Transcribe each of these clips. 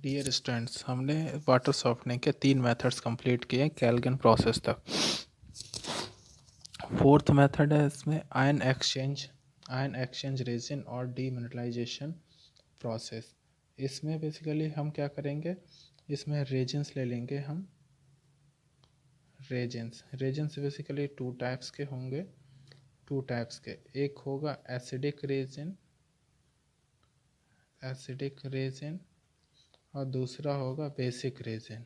Dear students, हमने water softening के 3 methods complete किए कैल्विन प्रोसेस तक। फोर्थ मेथड है इसमें आयन एक्सचेंज रेजिन और डीमिनरलाइजेशन प्रोसेस। इसमें बेसिकली हम क्या करेंगे, इसमें रेजिन्स ले लेंगे हम। रेजिन्स बेसिकली टू टाइप्स के होंगे, एक होगा एसिडिक रेजिन और दूसरा होगा बेसिक रेजिन।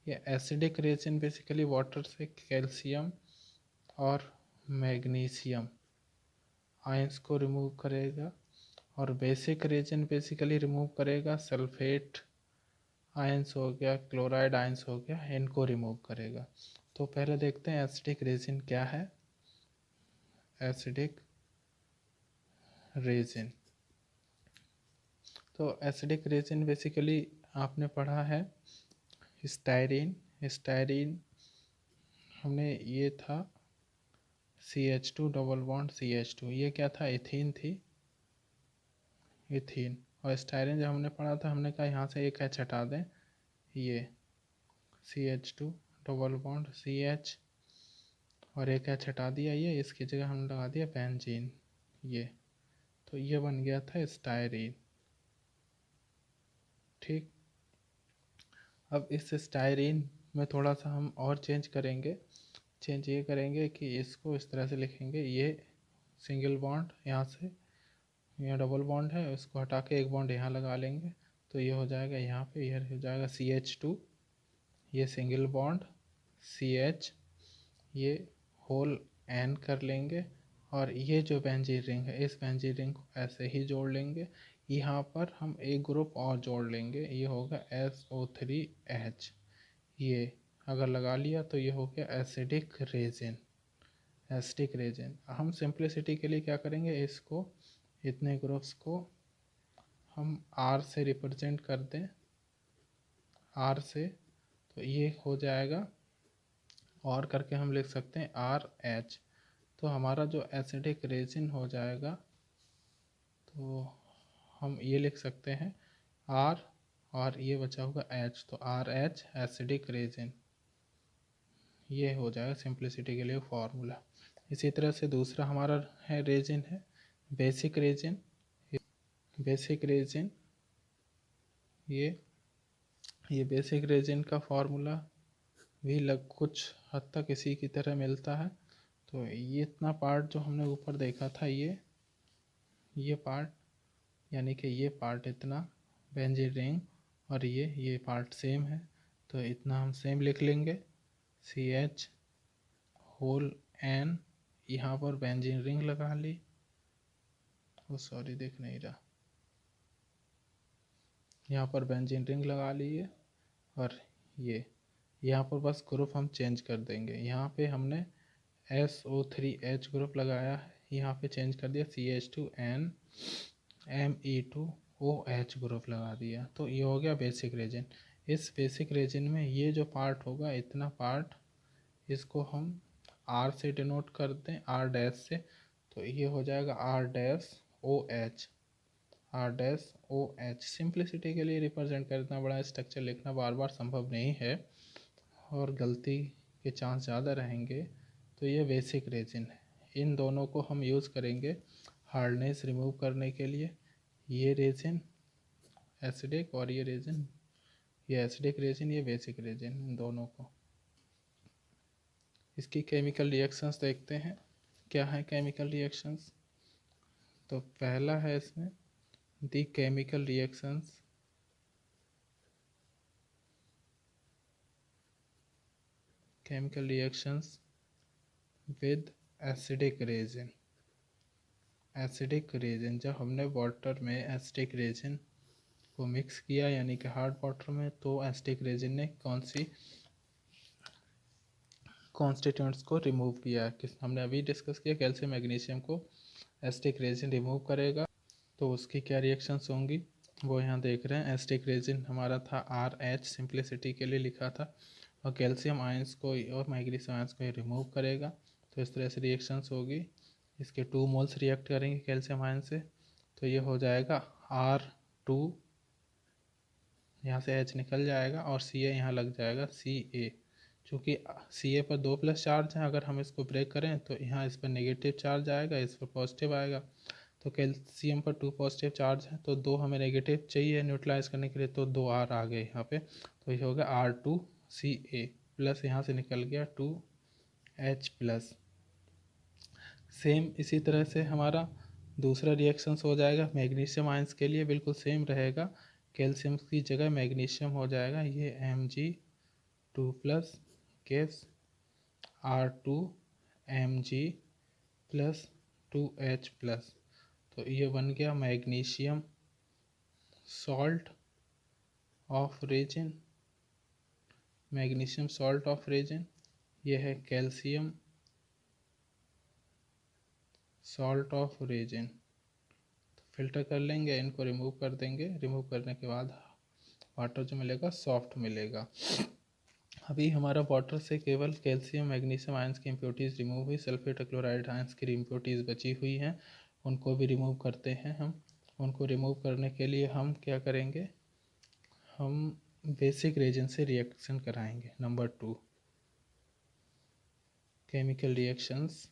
ये एसिडिक रेजिन बेसिकली वाटर से कैल्शियम और मैग्नीशियम आयंस को रिमूव करेगा, और बेसिक रेजिन बेसिकली रिमूव करेगा सल्फेट आयंस हो गया, क्लोराइड आयंस हो गया, इनको रिमूव करेगा। तो पहले देखते हैं एसिडिक रेजिन क्या है। एसिडिक रेजिन, तो एसिडिक रेजिन बेसिकली आपने पढ़ा है स्टायरीन हमने, ये था CH2 डबल बॉन्ड CH2, ये क्या था, इथीन थी, इथीन। और स्टायरीन जब हमने पढ़ा था हमने कहा यहाँ से एक H हटा दें, ये CH2 डबल बॉन्ड CH और एक H हटा दिया, ये इसकी जगह हमने लगा दिया बेंजीन, ये तो ये बन गया था स्टायरीन। ठीक, अब इस स्टायरीन में थोड़ा सा हम और चेंज ये करेंगे कि इसको इस तरह से लिखेंगे, ये सिंगल बॉन्ड यहाँ से, यहाँ डबल बॉन्ड है, इसको हटा के एक बॉन्ड यहाँ लगा लेंगे, तो ये हो जाएगा यहाँ पे, ये हो जाएगा CH2, ये सिंगल बॉन्ड CH, ये होल N कर लेंगे, और ये जो बेंजीन रिंग है इस बेंजीन रिंग को ऐसे ही जोड़ लेंगे। यहाँ पर हम एक ग्रुप और जोड़ लेंगे, ये होगा SO3H, ये अगर लगा लिया तो ये हो गया एसिडिक रेजिन। हम सिंप्लिसिटी के लिए क्या करेंगे, इसको इतने ग्रुप्स को हम R से रिप्रेजेंट कर दें, R से, तो ये हो जाएगा, और करके हम लिख सकते हैं RH, तो हमारा जो एसिडिक रेजिन हो जाएगा, तो हम ये लिख सकते हैं R और ये बचा होगा H, तो RH एसिडिक रेजिन, ये हो जाएगा सिंप्लिसिटी के लिए फॉर्मूला। इसी तरह से दूसरा हमारा है रेजिन है बेसिक रेजिन, ये बेसिक रेजिन का फॉर्मूला भी कुछ हद तक इसी की तरह मिलता है। तो ये इतना पार्ट जो हमने ऊपर देखा था, ये पार्ट, यानी कि ये पार्ट इतना बेंजीन रिंग, और ये पार्ट सेम है, तो इतना हम सेम लिख लेंगे, CH होल N, यहाँ पर बेंजीन रिंग लगा ली, वो सॉरी दिख नहीं रहा, यहाँ पर बेंजीन रिंग लगा ली है, और ये यहाँ पर बस ग्रुप हम चेंज कर देंगे, यहाँ पे हमने SO3H ग्रुप लगाया है, यहाँ पे चेंज कर दिया CH2N Me2OH ग्रुप लगा दिया, तो ये हो गया बेसिक रेजिन। इस बेसिक रेजिन में ये जो पार्ट होगा, इतना पार्ट, इसको हम R से डिनोट कर दें, R डैश से, तो ये हो जाएगा R-OH। सिंप्लिसिटी के लिए रिप्रेजेंट कर, इतना बड़ा स्ट्रक्चर लिखना बार बार संभव नहीं है और गलती के चांस ज़्यादा रहेंगे, तो ये बेसिक रेजिन है। इन दोनों को हम यूज़ करेंगे हार्डनेस रिमूव करने के लिए, ये रेजिन एसिडिक और ये एसिडिक रेजिन, ये बेसिक रेजिन, इन दोनों को। इसकी केमिकल रिएक्शंस देखते हैं, क्या है केमिकल रिएक्शंस। तो पहला है इसमें the chemical reactions with acidic resin. जब हमने वाटर में एसिडिक रेजिन को मिक्स किया, यानी कि हार्ड वाटर में, तो एसिडिक रेजिन ने कौन सी कॉन्स्टिट्यूएंट्स को रिमूव किया, हमने अभी डिस्कस किया, कैल्शियम मैग्नीशियम को एसिडिक रेजिन रिमूव करेगा, तो उसकी क्या रिएक्शंस होंगी वो यहाँ देख रहे हैं। एसिडिक रेजिन हमारा था RH, सिंप्लिसिटी के लिए लिखा था, और कैल्शियम आयंस को और मैग्नीशियम आयंस को रिमूव करेगा, तो इस तरह से रिएक्शंस होगी। इसके 2 मोल्स रिएक्ट करेंगे कैल्शियम आयन से, तो ये हो जाएगा R2, यहाँ से H निकल जाएगा और Ca यहाँ लग जाएगा Ca। चूँकि Ca पर 2 प्लस चार्ज है, अगर हम इसको ब्रेक करें तो यहाँ इस पर नेगेटिव चार्ज आएगा, इस पर पॉजिटिव आएगा। तो कैल्शियम पर 2 पॉजिटिव चार्ज है तो 2 हमें नेगेटिव चाहिए न्यूट्रलाइज करने के लिए, तो 2 R आ गए यहाँ पे। तो ये हो गया R2Ca प्लस यहाँ से निकल गया 2H प्लस। सेम इसी तरह से हमारा दूसरा रिएक्शंस हो जाएगा मैग्नीशियम आयंस के लिए, बिल्कुल सेम रहेगा। कैल्शियम की जगह मैग्नीशियम हो जाएगा, ये Mg2 plus case R2Mg plus 2H plus. तो ये बन गया magnesium salt of resin, magnesium salt of resin. ये है calcium salt of resin. Filter कर लेंगे, इनको रिमूव कर देंगे। रिमूव करने के बाद वाटर जो मिलेगा सॉफ्ट मिलेगा। अभी हमारा वाटर से केवल कैल्शियम मैग्नीशियम आयंस की इम्प्योरिटीज़ रिमूव हुई, सल्फेट क्लोराइड आयंस की इम्प्योरिटीज़ बची हुई हैं, उनको भी रिमूव करते हैं हम। उनको रिमूव करने के लिए हम क्या करेंगे, हम बेसिक रेजन से रिएक्शन कराएंगे। Number 2, chemical reactions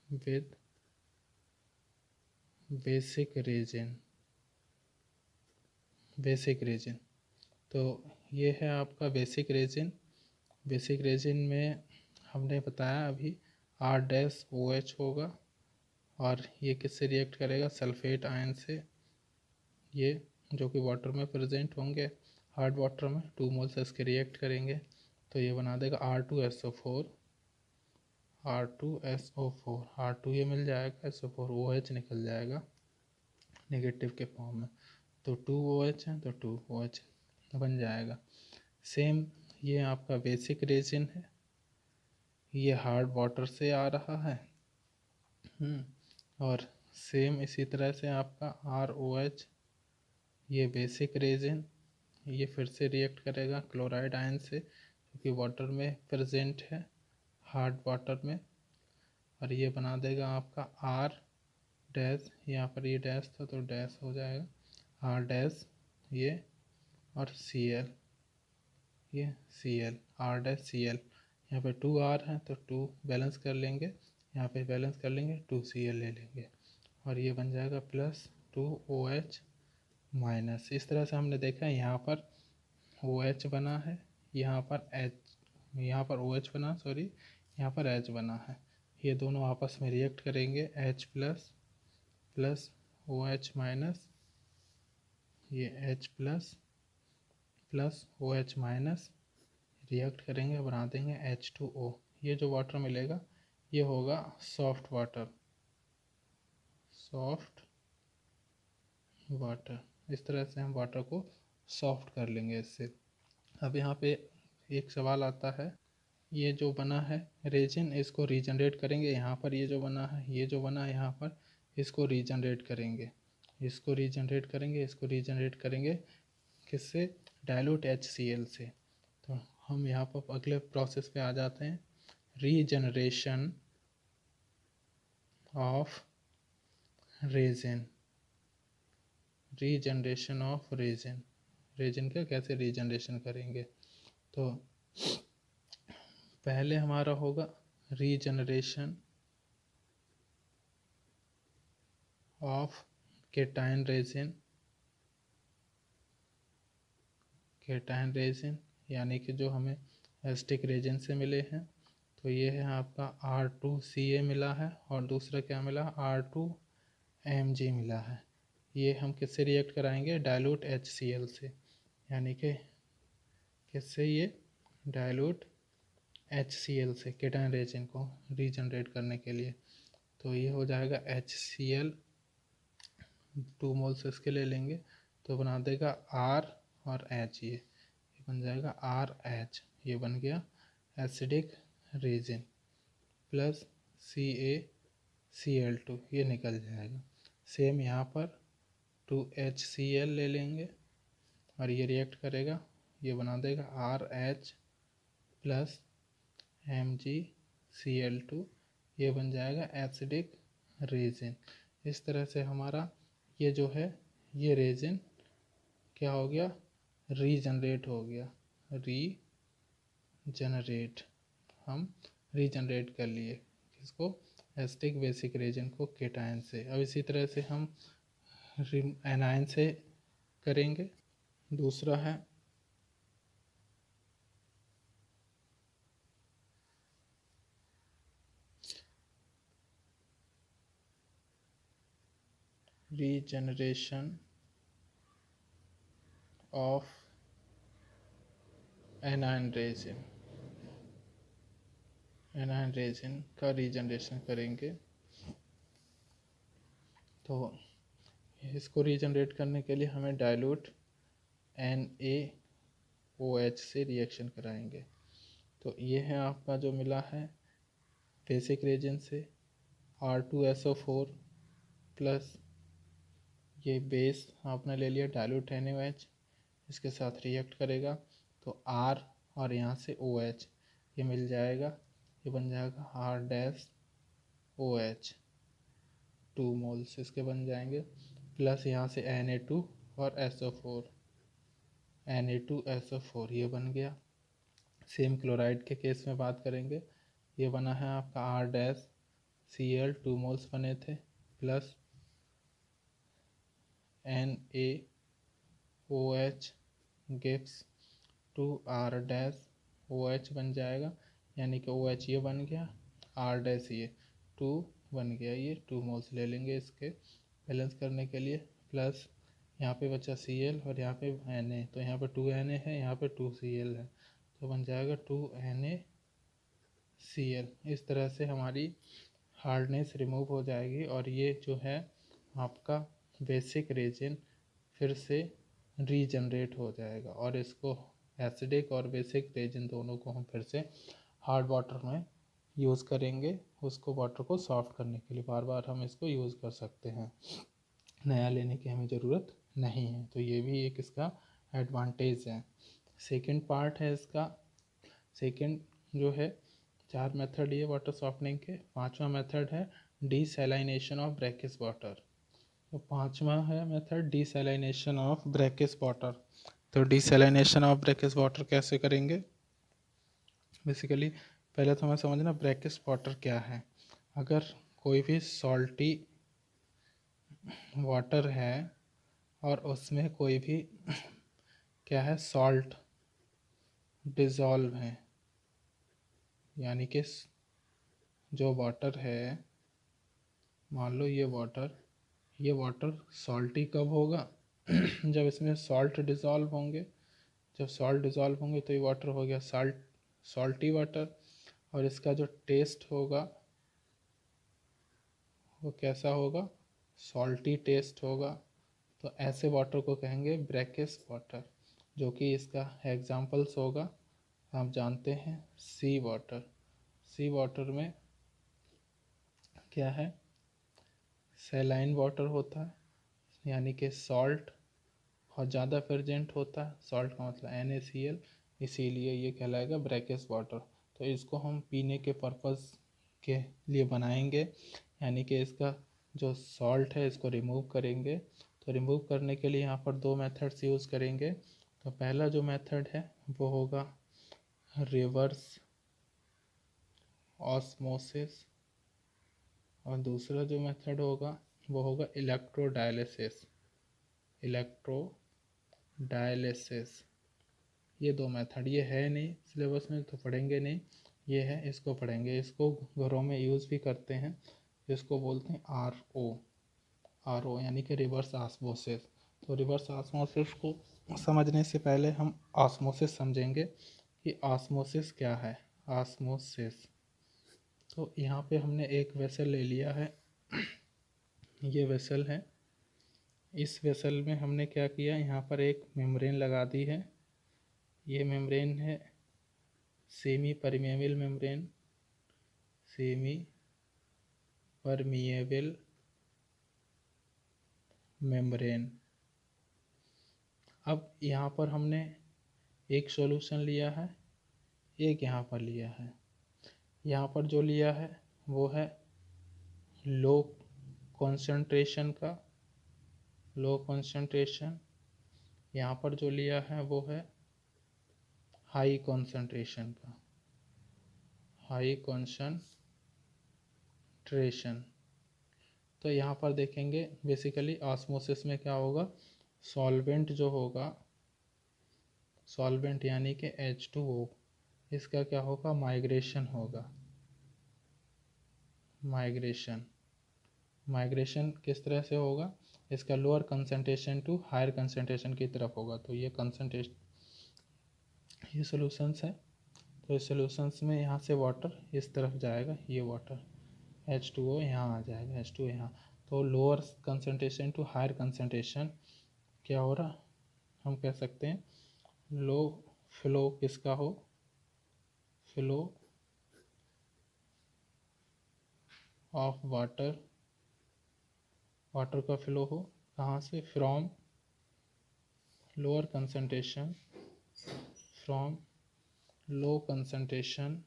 with basic resin. तो ये है आपका बेसिक रेजिन। बेसिक रेजिन में हमने बताया अभी R-OH होगा, और ये किससे रिएक्ट करेगा, सल्फेट आयन से, ये जो कि वाटर में प्रेजेंट होंगे, हार्ड वाटर में 2 मोल्स इसके रिएक्ट करेंगे। तो ये बना देगा R2SO4, R2 ये मिल जाएगा, SO4 OH निकल जाएगा नेगेटिव के फॉर्म में। तो 2 OH है तो 2 OH बन जाएगा। सेम ये आपका बेसिक रेजिन है, ये हार्ड वाटर से आ रहा है। और सेम इसी तरह से आपका ROH, ये बेसिक रेजिन, ये फिर से रिएक्ट करेगा क्लोराइड आयन से, क्योंकि वाटर में प्रेजेंट है, हार्ड वाटर में, और ये बना देगा आपका R-, यहाँ पर ये डैश था तो डैश हो जाएगा R-, ये, और Cl, ये Cl, R-Cl। यहाँ पे 2R है तो 2 बैलेंस कर लेंगे, यहाँ पे बैलेंस कर लेंगे, 2Cl ले लेंगे, और ये बन जाएगा प्लस 2OH माइनस। इस तरह से हमने देखा है, यहाँ पर OH बना है, यहाँ पर OH बना, सॉरी, यहाँ पर H बना है। ये दोनों आपस में रिएक्ट करेंगे, H plus plus OH minus, ये H plus plus OH minus react करेंगे, बना देंगे H2O। ये जो वाटर मिलेगा ये होगा सॉफ्ट वाटर। इस तरह से हम वाटर को सॉफ्ट कर लेंगे इससे। अब यहाँ पे एक सवाल आता है, ये जो बना है रेजिन, इसको रीजनरेट करेंगे। यहाँ पर ये जो बना है, ये जो बना है यहाँ पर, इसको रीजनरेट करेंगे, इसको रीजनरेट करेंगे किससे, डाइल्यूट HCl से। तो हम यहाँ पर अगले प्रोसेस पे आ जाते हैं, रीजनरेशन ऑफ रेजिन। रेजिन का कैसे रीजनरेशन करेंगे, तो पहले हमारा होगा रीजनरेशन ऑफ केटाइन रेजिन, यानी कि जो हमें एसिटिक रेजिन से मिले हैं। तो ये है आपका R2Ca मिला है, और दूसरा क्या मिला, R2Mg मिला है। ये हम किससे रिएक्ट कराएंगे, डाइल्यूट HCl से, यानी कि किससे, ये डाइल्यूट HCl से, केटाइन रेजिन को रीजनरेट करने के लिए। तो ये हो जाएगा HCl, 2 मोल्स इसके ले लेंगे तो बना देगा R और H, ये बन जाएगा RH, ये बन गया एसिडिक रेजिन, प्लस CaCl2, ये निकल जाएगा। सेम यहाँ पर 2HCl ले लेंगे और ये रिएक्ट करेगा, ये बना देगा RH प्लस MgCl2, ये बन जाएगा एसिडिक रेजिन। इस तरह से हमारा ये जो है ये रेजिन क्या हो गया, रीजनरेट हो गया, रीजनरेट, हम रीजनरेट कर लिए किसको, एसिटिक बेसिक रेजिन को केटायन से। अब इसी तरह से हम एनायन से करेंगे। दूसरा है regeneration of anion resin, anion resin का रीजनरेशन करेंगे। तो इसको रीजनरेट करने के लिए हमें डाइल्यूट NaOH से रिएक्शन कराएंगे। तो ये है आपका जो मिला है बेसिक रेजिन से R2SO4 प्लस ये बेस आपने ले लिया डाइल्यूट NaOH, इसके साथ रिएक्ट करेगा तो R और यहाँ से OH ये मिल जाएगा, ये बन जाएगा R-OH, 2 मोल्स इसके बन जाएंगे, प्लस यहाँ से Na2 और SO4, Na2SO4 ये बन गया। सेम क्लोराइड के केस में बात करेंगे, ये बना है आपका R-Cl, 2 मोल्स बने थे, प्लस NaOH गिव्स 2R-OH बन जाएगा, यानी कि OH ये बन गया, R- ये 2 बन गया, ये 2 मोल्स ले लेंगे इसके बैलेंस करने के लिए, प्लस यहाँ पे बचा Cl और यहाँ पे Na, तो यहाँ पे 2Na है, यहाँ पे 2Cl है, तो बन जाएगा 2NaCl। इस तरह से हमारी हार्डनेस रिमूव हो जाएगी और ये जो है आपका बेसिक रेजिन फिर से रीजनरेट हो जाएगा, और इसको एसिडिक और बेसिक रेजिन दोनों को हम फिर से हार्ड वाटर में यूज़ करेंगे, उसको वाटर को सॉफ्ट करने के लिए बार बार हम इसको यूज़ कर सकते हैं, नया लेने की हमें ज़रूरत नहीं है। तो ये भी एक इसका एडवांटेज है। सेकंड पार्ट है इसका, सेकंड जो है 4 मेथड ये वाटर सॉफ्टनिंग के, 5वां मेथड है डीसैलिनेशन ऑफ ब्रैकिस वाटर। तो 5वां है method desalination of brackish water. तो डीसैलिनेशन ऑफ ब्रैकिस वाटर कैसे करेंगे, बेसिकली पहले तो हमें समझना ब्रैकिस वाटर क्या है। अगर कोई भी सॉल्टी वाटर है और उसमें कोई भी क्या है सॉल्ट डिज़ोल्व है, यानी कि जो वाटर है, मान लो ये वाटर सॉल्टी कब होगा जब इसमें सॉल्ट डिज़ोल्व होंगे, जब सॉल्ट डिज़ोल्व होंगे तो ये वाटर हो गया सॉल्टी वाटर, और इसका जो टेस्ट होगा वो कैसा होगा, सॉल्टी टेस्ट होगा। तो ऐसे वाटर को कहेंगे ब्रैकिस वाटर, जो कि इसका एग्जांपल्स होगा आप जानते हैं सी वाटर। सी वाटर में क्या है, सैलाइन वाटर होता है, यानी कि सॉल्ट बहुत ज़्यादा प्रेजेंट होता है, सॉल्ट का मतलब NaCl, इसीलिए ये कहलाएगा ब्रैकिस वाटर। तो इसको हम पीने के पर्पज़ के लिए बनाएंगे, यानी कि इसका जो सॉल्ट है इसको रिमूव करेंगे। तो रिमूव करने के लिए यहाँ पर 2 मेथड्स यूज़ करेंगे। तो पहला जो मेथड है वो होगा रिवर्स ऑस्मोसिस, और दूसरा जो मेथड होगा वो होगा इलेक्ट्रोडायलिसिस। ये 2 मेथड, ये है नहीं सिलेबस में तो पढ़ेंगे नहीं, ये है, इसको पढ़ेंगे, इसको घरों में यूज़ भी करते हैं। इसको बोलते हैं RO यानी कि रिवर्स ऑस्मोसिस। तो रिवर्स ऑस्मोसिस को समझने से पहले हम ऑस्मोसिस समझेंगे कि ऑस्मोसिस क्या है। ऑस्मोसिस, तो यहाँ पे हमने एक वेसल ले लिया है, ये वेसल है, इस वेसल में हमने क्या किया, यहाँ पर एक मेम्ब्रेन लगा दी है, ये मेम्ब्रेन है semi permeable membrane, semi permeable membrane. अब यहाँ पर हमने एक सॉल्यूशन लिया है, एक यहाँ पर लिया है। यहाँ पर जो लिया है वो है लो कॉन्सेंट्रेशन का, लो कॉन्सेंट्रेशन। यहाँ पर जो लिया है वो है हाई कॉन्सेंट्रेशन का, हाई कॉन्सेंट्रेशन। तो यहाँ पर देखेंगे बेसिकली ऑस्मोसिस में क्या होगा, सॉल्वेंट जो होगा, सॉल्वेंट यानी कि H2O, इसका क्या होगा, माइग्रेशन होगा। माइग्रेशन, माइग्रेशन किस तरह से होगा, इसका lower concentration to higher concentration की तरफ होगा। तो ये कंसंट्रेशन, ये सॉल्यूशंस है। तो इस सॉल्यूशंस में यहाँ से वाटर इस तरफ जाएगा, ये वाटर H2O यहाँ आ जाएगा, H2O यहाँ। तो lower concentration to higher concentration क्या हो रहा, हम कह सकते हैं लो फ्लो किसका हो, फ्लो ऑफ वाटर, वाटर का फ्लो हो कहाँ से, from lower concentration, from low concentration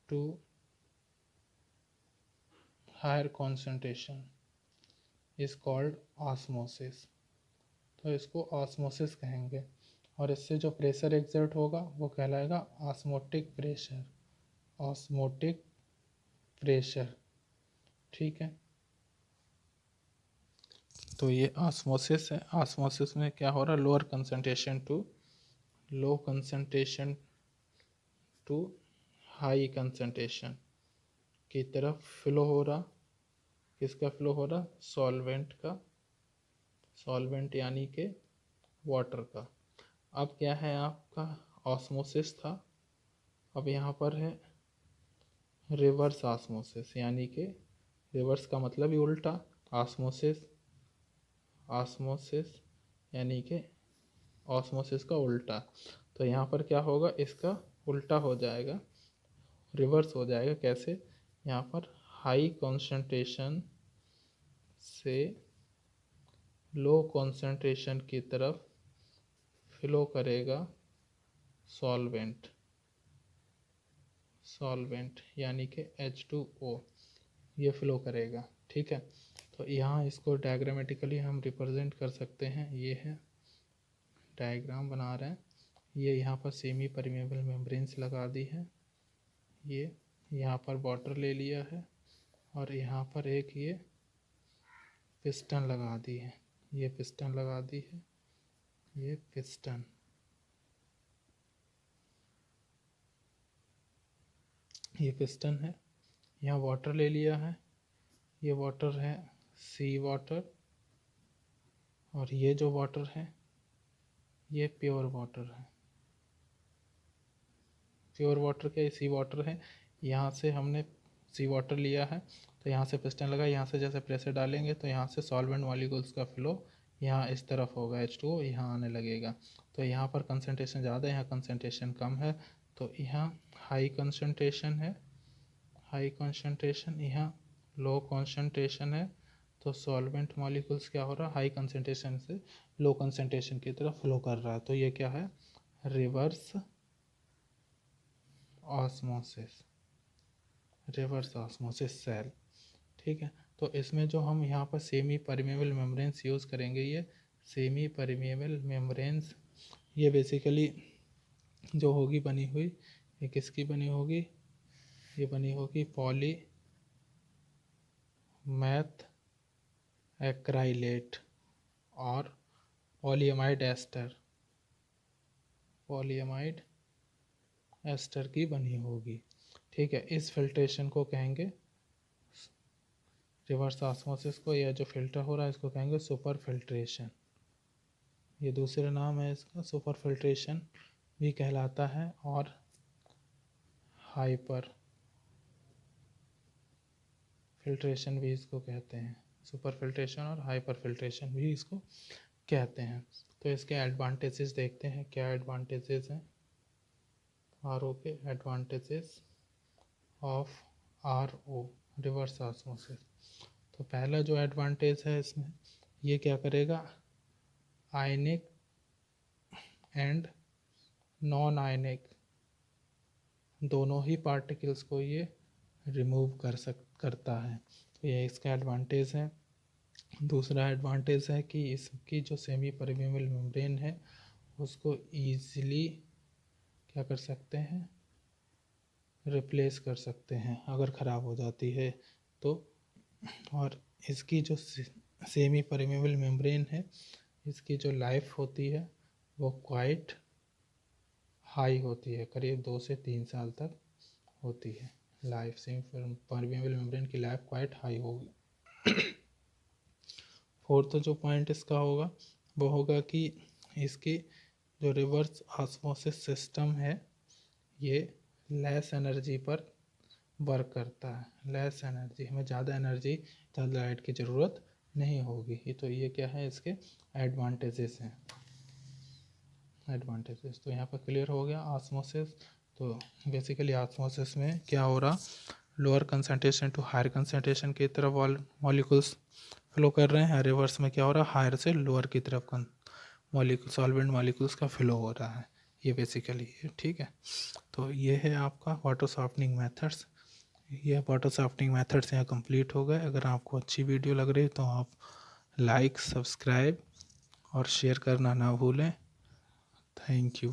to higher concentration is called osmosis. तो इसको ऑस्मोसिस कहेंगे। और इससे जो प्रेशर एक्सर्ट होगा वो कहलाएगा ऑस्मोटिक प्रेशर, ऑस्मोटिक प्रेशर। ठीक है, तो ये ऑस्मोसिस है। ऑस्मोसिस में क्या हो रहा है, lower concentration to low concentration to high concentration की तरफ फ्लो हो रहा। किसका फ्लो हो रहा, सॉल्वेंट का, सॉल्वेंट यानी कि वाटर का। अब क्या है आपका, ऑस्मोसिस था, अब यहाँ पर है रिवर्स ऑस्मोसिस, यानी कि रिवर्स का मतलब ही उल्टा, ऑस्मोसिस, ऑस्मोसिस यानी कि ऑस्मोसिस का उल्टा। तो यहाँ पर क्या होगा, इसका उल्टा हो जाएगा, रिवर्स हो जाएगा। कैसे, यहाँ पर हाई कॉन्सेंट्रेशन से लो कॉन्सेंट्रेशन की तरफ फ्लो करेगा सॉल्वेंट, सॉल्वेंट यानी कि H2O, ये फ्लो करेगा। ठीक है, तो यहाँ इसको डायग्रामेटिकली हम रिप्रेजेंट कर सकते हैं। ये है डायग्राम बना रहे हैं, ये यहाँ पर सेमी परमेबल मेम्ब्रेन्स लगा दी है, ये यहाँ पर वाटर ले लिया है, और यहाँ पर एक ये पिस्टन लगा दी है, ये पिस्टन लगा दी है, ये पिस्टन, ये पिस्टन है। यहाँ वाटर ले लिया है, ये वाटर है सी वाटर, और ये जो वाटर है ये प्योर वाटर है। प्योर वाटर क्या, सी वाटर है। यहाँ से हमने सी वाटर लिया है, तो यहाँ से पिस्टन लगा, यहाँ से जैसे प्रेशर डालेंगे तो यहाँ से सॉल्वेंट मॉलिक्यूल्स का फ्लो यहाँ इस तरफ होगा, H2O यहाँ आने लगेगा। तो यहाँ पर कंसंट्रेशन ज़्यादा है, यहाँ कंसंट्रेशन कम है, तो यहाँ हाई कंसंट्रेशन है, हाई कंसंट्रेशन, यहाँ लो कंसंट्रेशन है। तो सॉल्वेंट मॉलिक्यूल्स क्या हो रहा है, हाई कंसंट्रेशन से लो कंसंट्रेशन की तरफ फ्लो कर रहा है। तो ये क्या है, reverse osmosis, reverse osmosis cell. ठीक है, तो इसमें जो हम यहाँ पर सेमी परमेबल मेम्ब्रेन्स यूज़ करेंगे, ये सेमी परमेबल मेम्ब्रेन्स, ये बेसिकली जो होगी बनी हुई, ये किसकी बनी होगी, ये बनी होगी पॉली मैथ एक्राइलेट और पॉलीएमाइड एस्टर, पॉलीएमाइड एस्टर की बनी होगी। ठीक है, इस फिल्ट्रेशन को कहेंगे, रिवर्स ऑस्मोसिस को, यह जो फिल्टर हो रहा है इसको कहेंगे सुपर फिल्ट्रेशन। ये दूसरा नाम है इसका, सुपर फिल्ट्रेशन भी कहलाता है, और हाइपर फिल्ट्रेशन भी इसको कहते हैं। सुपर फिल्ट्रेशन और हाइपर फिल्ट्रेशन भी इसको कहते हैं। तो इसके एडवांटेजेस देखते हैं, क्या एडवांटेजेस हैं RO के, advantages of RO, reverse osmosis. तो पहला जो एडवांटेज है इसमें, ये क्या करेगा, आयनिक एंड नॉन आयनिक दोनों ही पार्टिकल्स को ये रिमूव करता है। तो ये इसका एडवांटेज है। दूसरा एडवांटेज है कि इसकी जो सेमी परमेबल मेम्ब्रेन है उसको ईजिली क्या कर सकते हैं, रिप्लेस कर सकते हैं अगर ख़राब हो जाती है तो। और इसकी जो सेमी परमेबल मेम्ब्रेन है इसकी जो लाइफ होती है वो क्वाइट हाई होती है, करीब 2 से 3 साल तक होती है लाइफ। सेमी परमेबल मेम्ब्रेन की लाइफ क्वाइट हाई होगी। फोर्थ जो पॉइंट इसका होगा वो होगा कि इसकी जो रिवर्स ऑस्मोसिस सिस्टम है ये लेस एनर्जी पर वर्क करता है। लेस एनर्जी, हमें ज़्यादा एनर्जी, ज़्यादा लाइट की ज़रूरत नहीं होगी। ये तो ये क्या है, इसके एडवांटेजेस हैं। एडवांटेजेस तो यहाँ पर क्लियर हो गया। ऑस्मोसिस, तो बेसिकली ऑस्मोसिस में क्या हो रहा, lower concentration to higher concentration की तरफ मॉलिक्यूल्स फ्लो कर रहे हैं। रिवर्स में क्या हो रहा है, हायर से लोअर की तरफ सॉल्वेंट मॉलिक्यूल्स का फ्लो हो रहा है। ये बेसिकली ठीक है। तो ये है आपका वाटर सॉफ्टनिंग मेथड्स। ये वाटर सॉफ्टनिंग मेथड्स यहाँ कंप्लीट हो गए। अगर आपको अच्छी वीडियो लग रही है तो आप लाइक, सब्सक्राइब और शेयर करना ना भूलें। Thank you.